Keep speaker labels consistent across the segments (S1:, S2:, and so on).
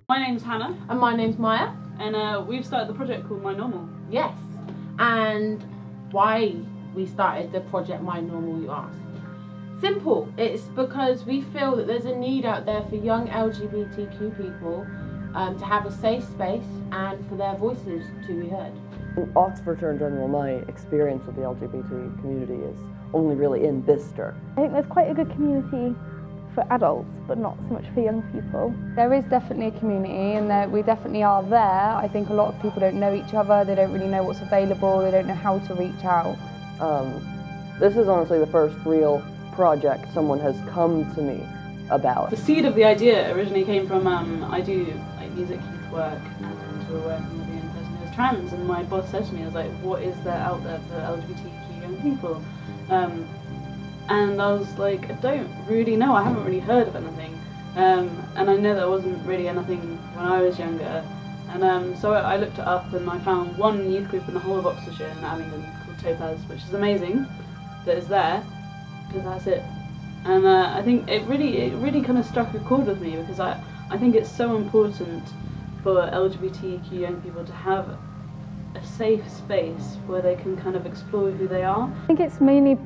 S1: My name's Hannah.
S2: And my name's Maya.
S1: And we've started the project called My Normal.
S2: Yes. And why we started the project My Normal, you ask? Simple. It's because we feel that there's a need out there for young LGBTQ people to have a safe space and for their voices to be heard.
S3: In Oxfordshire in general, my experience with the LGBT community is only really in Bicester.
S4: I think there's quite a good community for adults, but not so much for young people.
S5: There is definitely a community, and we definitely are there. I think a lot of people don't know each other, they don't really know what's available, they don't know how to reach out.
S3: This is honestly the first real project someone has come to me about.
S1: The seed of the idea originally came from, I do music youth work, and we're working with a young person who's trans, and my boss said to me, I was like, what is there out there for LGBTQ young people? And I was like, I don't really know, I haven't really heard of anything. And I know there wasn't really anything when I was younger. And so I looked it up and I found one youth group in the whole of Oxfordshire in Abingdon called Topaz, which is amazing that it's there, because that's it. And I think it really kind of struck a chord with me, because I think it's so important for LGBTQ young people to have a safe space where they can kind of explore who they are.
S4: I think it's mainly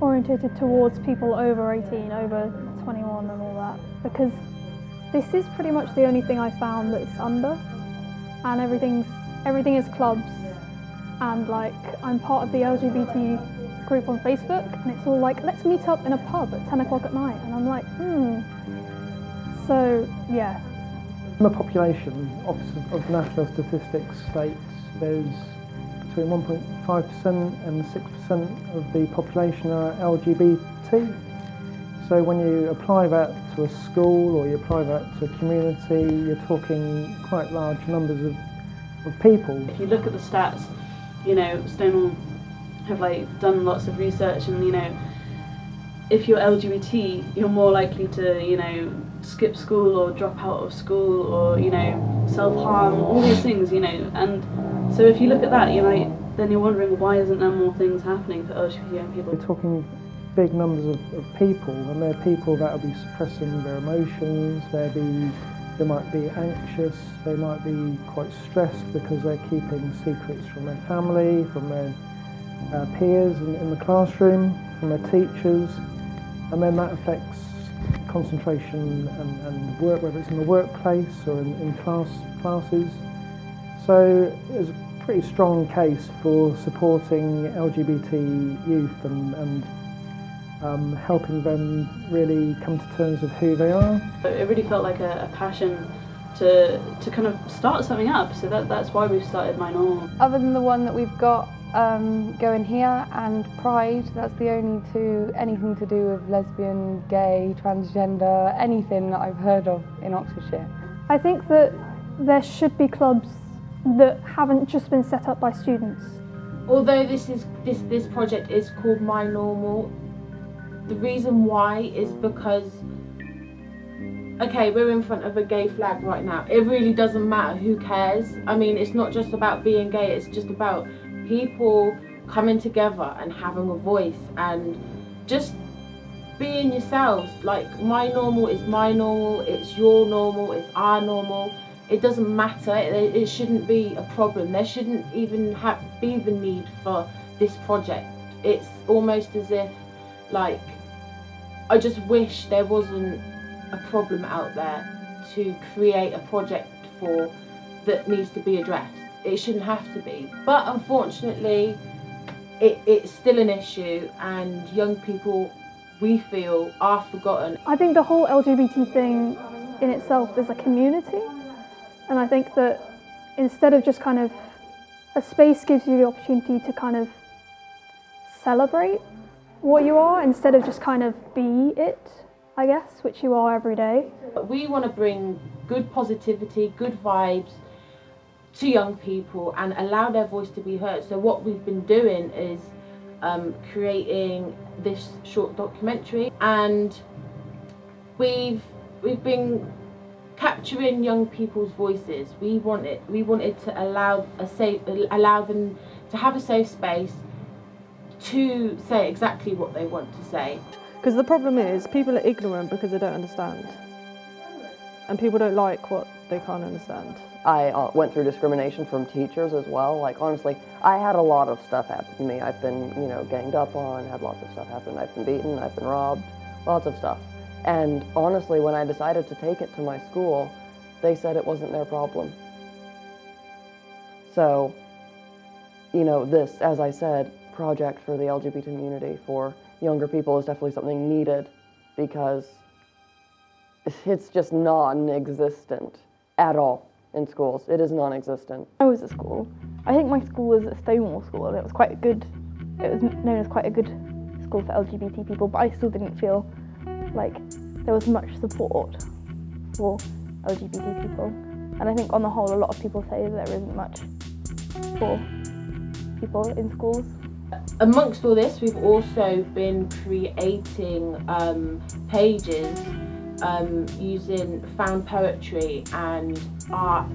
S4: orientated towards people over 18, over 21 and all that, because this is pretty much the only thing I found that it's under, and everything is clubs, and like I'm part of the LGBT group on Facebook, and it's all like, let's meet up in a pub at 10 o'clock at night, and I'm like, So yeah.
S6: The population of National Statistics states there's between 1.5% and 6% of the population are LGBT. So when you apply that to a school or you apply that to a community, you're talking quite large numbers of people.
S1: If you look at the stats, you know, Stonewall have done lots of research, and if you're LGBT, you're more likely to, skip school or drop out of school or, self-harm, all these things, and so if you look at that, then you're wondering, why isn't there more things happening for LGBT young people?
S6: We're talking big numbers of people, and they're people that will be suppressing their emotions, they might be anxious, they might be quite stressed because they're keeping secrets from their family, from their peers in the classroom, from their teachers, and then that affects concentration and work, whether it's in the workplace or in classes. So there's a pretty strong case for supporting LGBT youth and helping them really come to terms with who they are.
S1: It really felt like a passion to kind of start something up, so that's why we've started My Normal.
S5: Other than the one that we've got going here and Pride, that's the only anything to do with lesbian, gay, transgender, anything that I've heard of in Oxfordshire.
S4: I think that there should be clubs that haven't just been set up by students.
S2: Although this project is called My Normal, the reason why is because, okay, we're in front of a gay flag right now. It really doesn't matter, who cares? I mean, it's not just about being gay, it's just about people coming together and having a voice and just being yourselves. Like, my normal is my normal, it's your normal, it's our normal. It doesn't matter, it shouldn't be a problem. There shouldn't even be the need for this project. It's almost as if, I just wish there wasn't a problem out there to create a project for that needs to be addressed. It shouldn't have to be, but unfortunately it's still an issue, and young people, we feel, are forgotten.
S4: I think the whole LGBT thing in itself is a community, and I think that instead of just kind of, a space gives you the opportunity to kind of celebrate what you are instead of just kind of be it, I guess, which you are every day.
S2: We want to bring good positivity, good vibes to young people and allow their voice to be heard. So what we've been doing is creating this short documentary, and we've been capturing young people's voices. We wanted to allow them to have a safe space to say exactly what they want to say.
S7: Because the problem is, people are ignorant because they don't understand. and people don't like what they can't understand.
S3: I went through discrimination from teachers as well. Like, honestly, I had a lot of stuff happen to me. I've been, you know, ganged up on, had lots of stuff happen. I've been beaten, I've been robbed, lots of stuff. And honestly, when I decided to take it to my school, they said it wasn't their problem. So, you know, this, as I said, project for the LGBT community, for younger people, is definitely something needed, because it's just non-existent at all in schools. It is non-existent.
S8: I was at school. I think my school was a Stonewall school, and it was quite a good, it was known as quite a good school for LGBT people, but I still didn't feel like there was much support for LGBT people. And I think on the whole, a lot of people say that there isn't much for people in schools.
S2: Amongst all this, we've also been creating pages using found poetry and art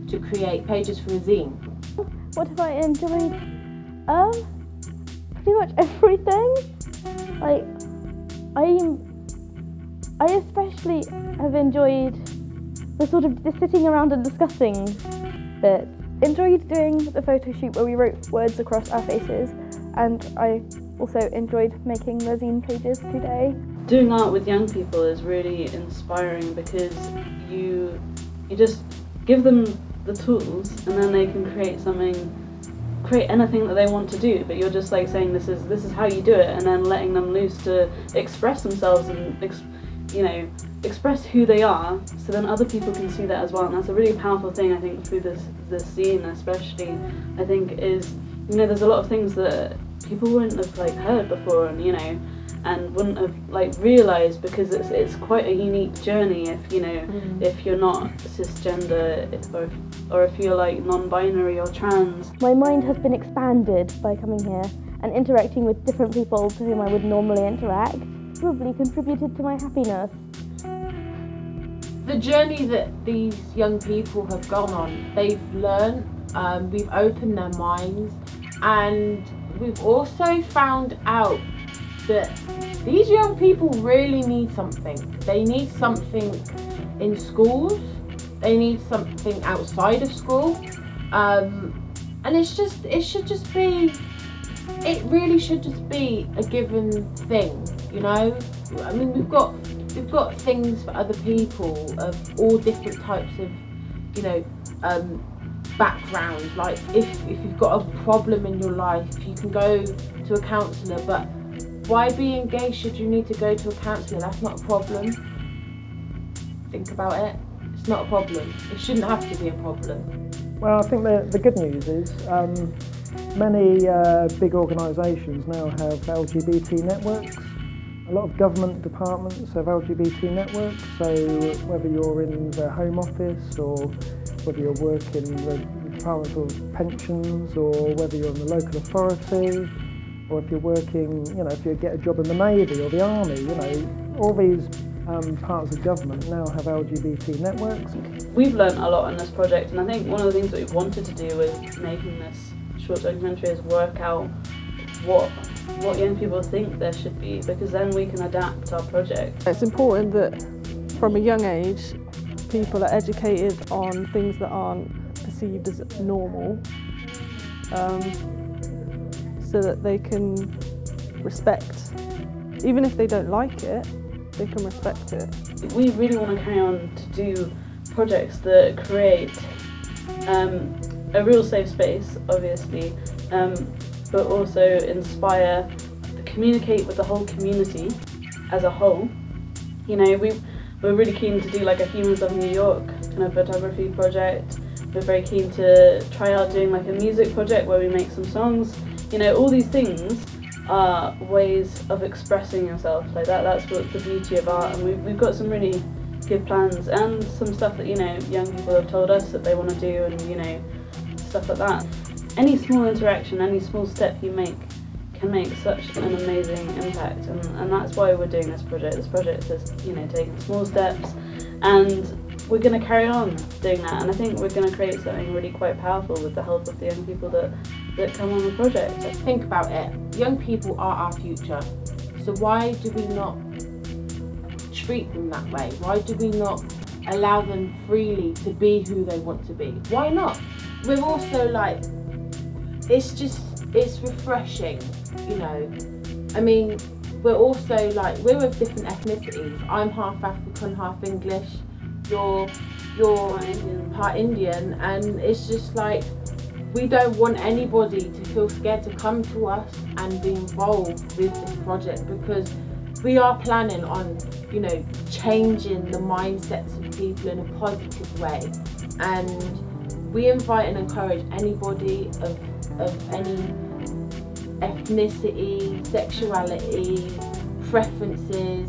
S2: to create pages for a zine.
S8: What have I enjoyed? Pretty much everything. Like, I especially have enjoyed the sort of just sitting around and discussing bits. Enjoyed doing the photo shoot where we wrote words across our faces, and I also enjoyed making the zine pages today.
S1: Doing art with young people is really inspiring, because you just give them the tools and then they can create anything that they want to do, but you're just like saying this is how you do it, and then letting them loose to express themselves and express who they are, so then other people can see that as well. And that's a really powerful thing, I think, through this scene especially. I think is, you know, there's a lot of things that people wouldn't have like heard before, and you know, and wouldn't have like realised, because it's quite a unique journey if, you know, if you're not cisgender, or if you're like non-binary or trans.
S8: My mind has been expanded by coming here and interacting with different people to whom I would normally interact. Probably contributed to my happiness.
S2: The journey that these young people have gone on, they've learned, we've opened their minds, and we've also found out that these young people really need something. They need something in schools, they need something outside of school, and it really should just be a given thing, you know? I mean, we've got things for other people of all different types of, you know, backgrounds. Like if you've got a problem in your life, you can go to a counsellor, but why being gay should you need to go to a counsellor? That's not a problem. Think about it. It's not a problem. It shouldn't have to be a problem.
S6: Well, I think the good news is many big organisations now have LGBT networks. A lot of government departments have LGBT networks, so whether you're in the Home Office, or whether you're working in the Department of Pensions, or whether you're in the local authority, or if you're working, you know, if you get a job in the Navy or the Army, you know, all these parts of government now have LGBT networks.
S1: We've learnt a lot on this project, and I think one of the things that we wanted to do with making this short documentary is work out what young people think there should be, because then we can adapt our project.
S7: It's important that from a young age people are educated on things that aren't perceived as normal, so that they can respect, even if they don't like it, they can respect it.
S1: We really want to carry on to do projects that create a real safe space, obviously, but also inspire, communicate with the whole community as a whole. You know, we're really keen to do like a Humans of New York kind of photography project. We're very keen to try out doing like a music project where we make some songs. You know, all these things are ways of expressing yourself like that. That's what the beauty of art, and we've got some really good plans and some stuff that, you know, young people have told us that they want to do, and you know, stuff like that. Any small interaction, any small step you make can make such an amazing impact, and that's why we're doing this project. This project is, you know, taking small steps, and we're going to carry on doing that, and I think we're going to create something really quite powerful with the help of the young people that come on the project.
S2: Think about it. Young people are our future, so why do we not treat them that way? Why do we not allow them freely to be who they want to be. Why not? We're also like, it's refreshing, you know. I mean, we're also like, we're of different ethnicities. I'm half African, half English. You're part Indian, and it's just like, we don't want anybody to feel scared to come to us and be involved with this project, because we are planning on, you know, changing the mindsets of people in a positive way. And we invite and encourage anybody of any ethnicity, sexuality, preferences,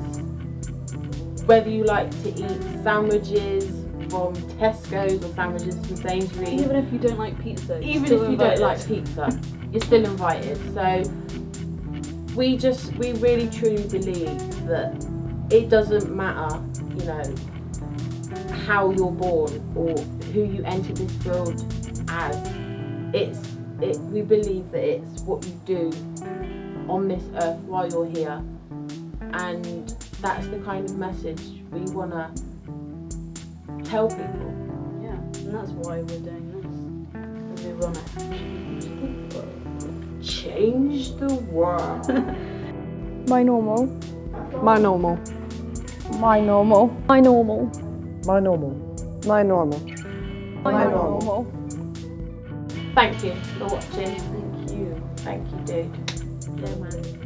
S2: whether you like to eat sandwiches from Tesco's or sandwiches from Sainsbury's.
S1: Even if you don't like pizza.
S2: Even if you don't like pizza, you're still invited. So we really truly believe that it doesn't matter, you know, how you're born or who you enter this world as. We believe that it's what you do on this earth while you're here, and that's the kind of message we want to tell people.
S1: Yeah, and that's why we're doing this. Because we want to
S2: change the world.
S8: My normal.
S7: My normal.
S5: My normal.
S4: My normal.
S6: My normal.
S3: My normal.
S8: My normal.
S2: Thank you for watching.
S1: thank you.
S2: Thank you, dude. Yeah, man.